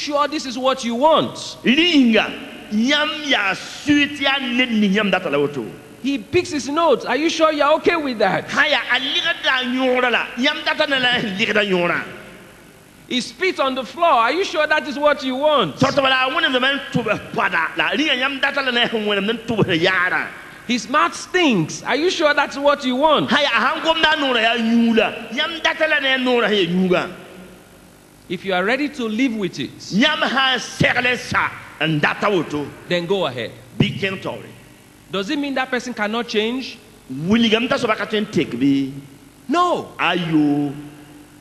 sure this is what you want? He picks his notes. Are you sure you're okay with that? He spits on the floor. Are you sure that is what you want? His mouth stinks. Are you sure that's what you want? If you are ready to live with it, then go ahead. Does it mean that person cannot change? No.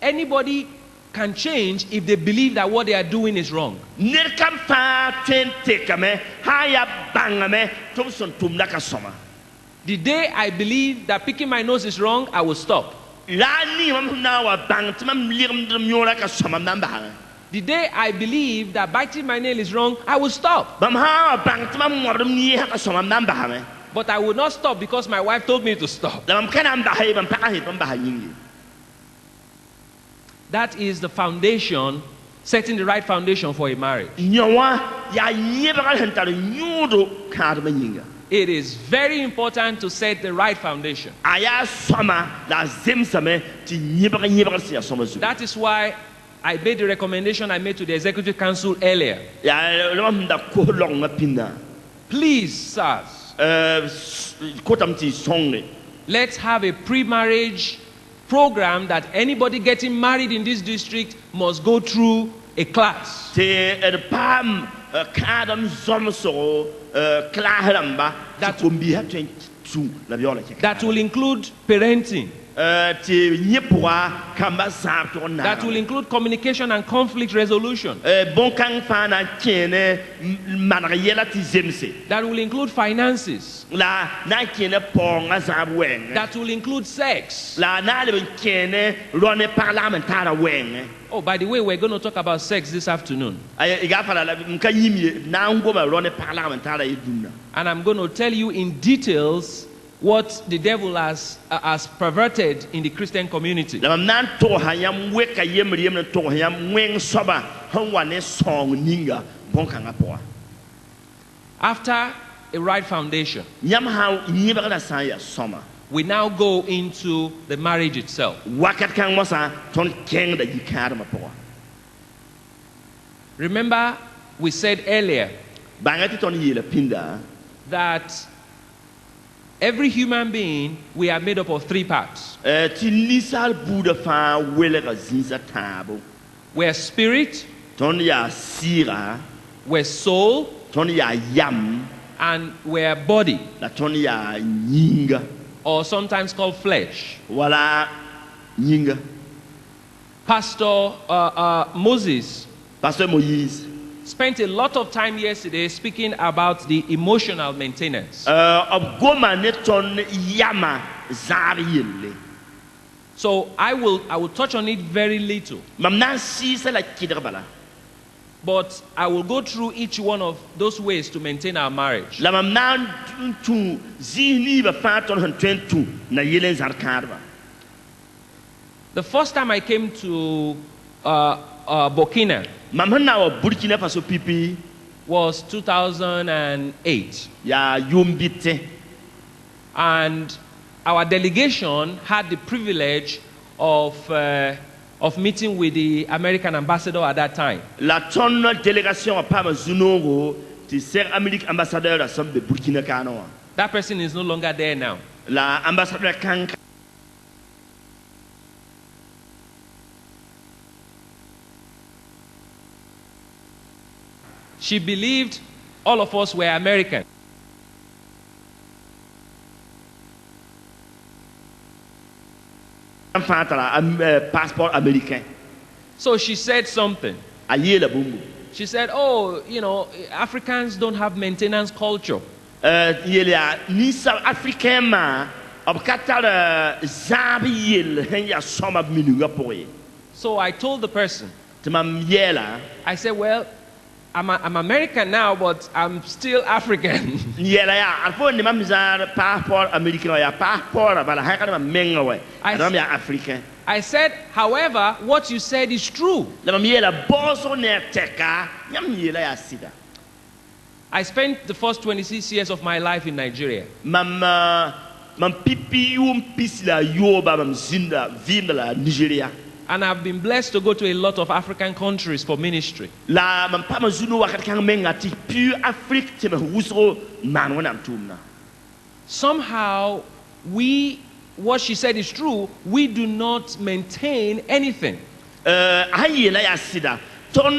Anybody can change if they believe that what they are doing is wrong. The day I believe that picking my nose is wrong, I will stop. The day I believe that biting my nail is wrong, I will stop. But I will not stop because my wife told me to stop. That is the foundation, setting the right foundation for a marriage. It is very important to set the right foundation. That is why I made the recommendation I made to the Executive Council earlier. Please, sirs, let's have a pre-marriage program that anybody getting married in this district must go through a class. That will include parenting. That will include communication and conflict resolution. That will include finances. That will include sex. Oh, by the way, we're going to talk about sex this afternoon. And I'm going to tell you in details what the devil has perverted in the Christian community. After a right foundation, we now go into the marriage itself. Remember, we said earlier that every human being, we are made up of three parts. We're spirit, we're soul, and we're body, or sometimes called flesh. Pastor Moses spent a lot of time yesterday speaking about the emotional maintenance. So I will touch on it very little. But I will go through each one of those ways to maintain our marriage. The first time I came to Burkina was 2008. And our delegation had the privilege of meeting with the American ambassador at that time. That person is no longer there now. She believed all of us were American. Passport American. So she said something. She said, oh, you know, Africans don't have maintenance culture. So I told the person, I said, well, I'm American now, but I'm still African. Yela ya alfo ni mamza passport American ya passport bala ha kana menga we. Adam ya African. I said, however, what you said is true. La yela boso ne teka nyam yela ya sida. I spent the first 26 years of my life in Nigeria. Mam pipi pisla yoba mam zinda vindala Nigeria. And I've been blessed to go to a lot of African countries for ministry. La mam pa mazunu wakat kang menga ti pu Afrique te mahusro manwanam tumna. Somehow, what she said is true, we do not maintain anything. Ayela ya sida. Ton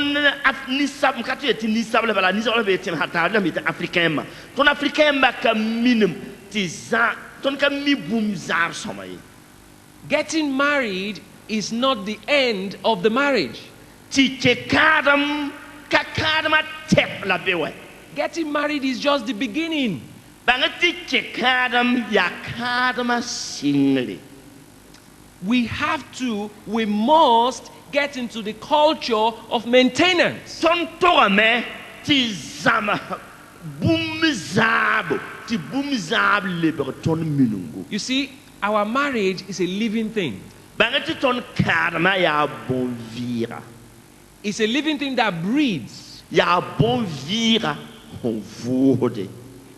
nisab mkatu ti nisab la bala nisab la betim hatala mit africain ma. Ton africain ma ka minimum ti za ton ka mi boom zar somay. Getting married is not the end of the marriage. Ti che kadam ka kadama tep la bewe. Getting married is just the beginning. Bangati che kadam ya kadama singli. We must get into the culture of maintenance. Ton torame ti zama boom zab ti boom zab liber ton minungu. You see, our marriage is a living thing. Bangati ton kadama ya bon vira. It's a living thing that breathes. Ya bon vira on vode.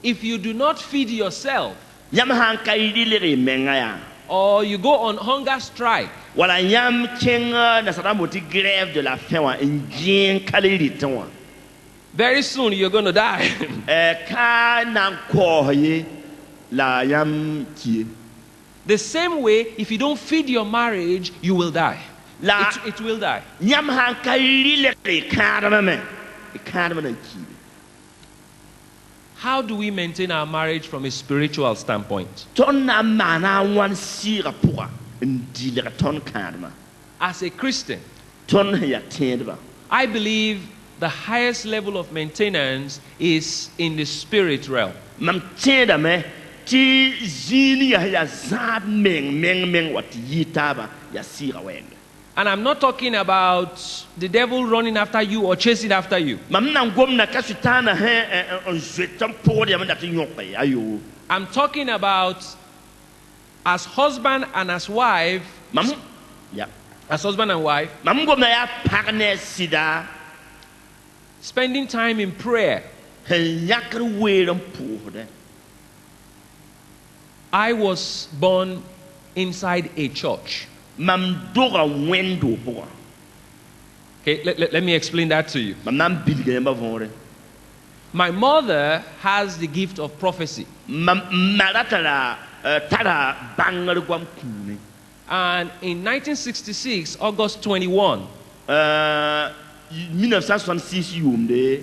If you do not feed yourself, Yam han kaidile menga ya. or you go on hunger strike, Wala yam kenga na saramoti grève de la faim wa ngien kaliriton wa. very soon you're going to die. Ka nan koye la yam tie. The same way, if you don't feed your marriage, you will die. La It will die. Yam han kaidile kadama me. Kadama na ki. How do we maintain our marriage from a spiritual standpoint? Ton na mana wan sira pura ndile ton kadama. As a Christian, Ton ya tendba. I believe the highest level of maintenance is in the spirit realm. Mam tenda me ti zini ya zab meng wat yitaba ya sira weng. And I'm not talking about the devil running after you or chasing after you. Mam nan gom na kasutana he on zwetam podium that nyokpe ayo. I'm talking about as husband and as wife, Mam ya. as husband and wife, Mam gom na ya partner sida spending time in prayer. he yakre weeram porde. I was born inside a church. Mam dora wendo pora. Okay, let me explain that to you. Mam nan bilge ma vonre. My mother has the gift of prophecy. Mam maratala tara bangar gwam kune. And in 1966, August 21, 1966 yumde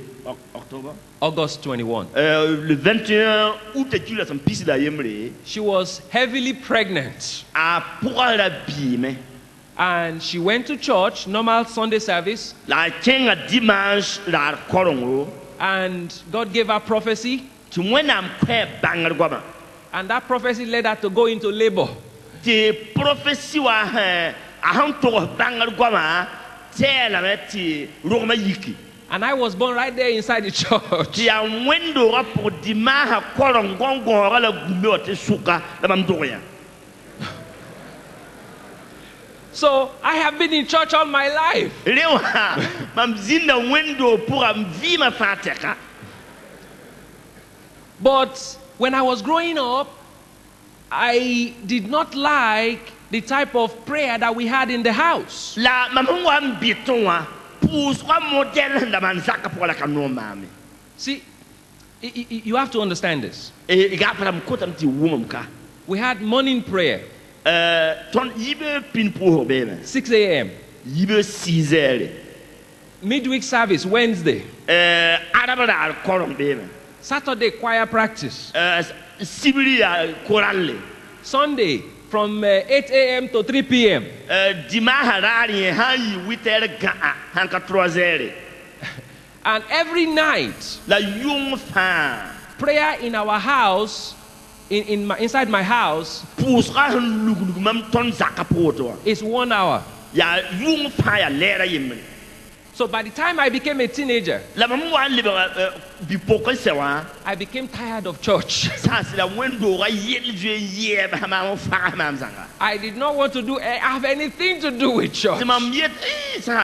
October. August 21, Le 21 août tu la son pisi da yemre. she was heavily pregnant. A pora la bime. And she went to church, normal Sunday service, La kenga dimanche la korongo. and God gave her prophecy. Tu mwenam kwe bangar gwama. And that prophecy led her to go into labor. Ti prophecy wa ahan to bangar gwama tela meti roma yiki. And I was born right there inside the church. Ti a wendo rapo dimaha korongo la gumbe te suka la mamdoya. So I have been in church all my life. Lewa mam zinda wendo pour vima fateka. But when I was growing up, I did not like the type of prayer that we had in the house. La mamungwa mbitonwa puswa model la manzaka pour la kano mami. See, you have to understand this. Igapala mkota mti wumka. We had morning prayer, Ton yibe pin pour beme. 6 a.m. Yibe 6 heures. Midweek service, Wednesday. Arabada al koron beme. Saturday, choir practice. Sibili al koralle. Sunday, from 8 a.m. to 3 p.m. Dimaharari hayi 8 heures ga hanka 3 heures. And every night, La yung fa. prayer in our house, inside my house, Pusra lugulug mam ton zaka poto. is 1 hour. Ya yung fa ya lera yimmen. So by the time I became a teenager, La mam wa le bi pokol se wa. I became tired of church. Sa se la wendo ga yel je ye ba ma fa ma zanga. I did not want to have anything to do with church. Se mam yet sa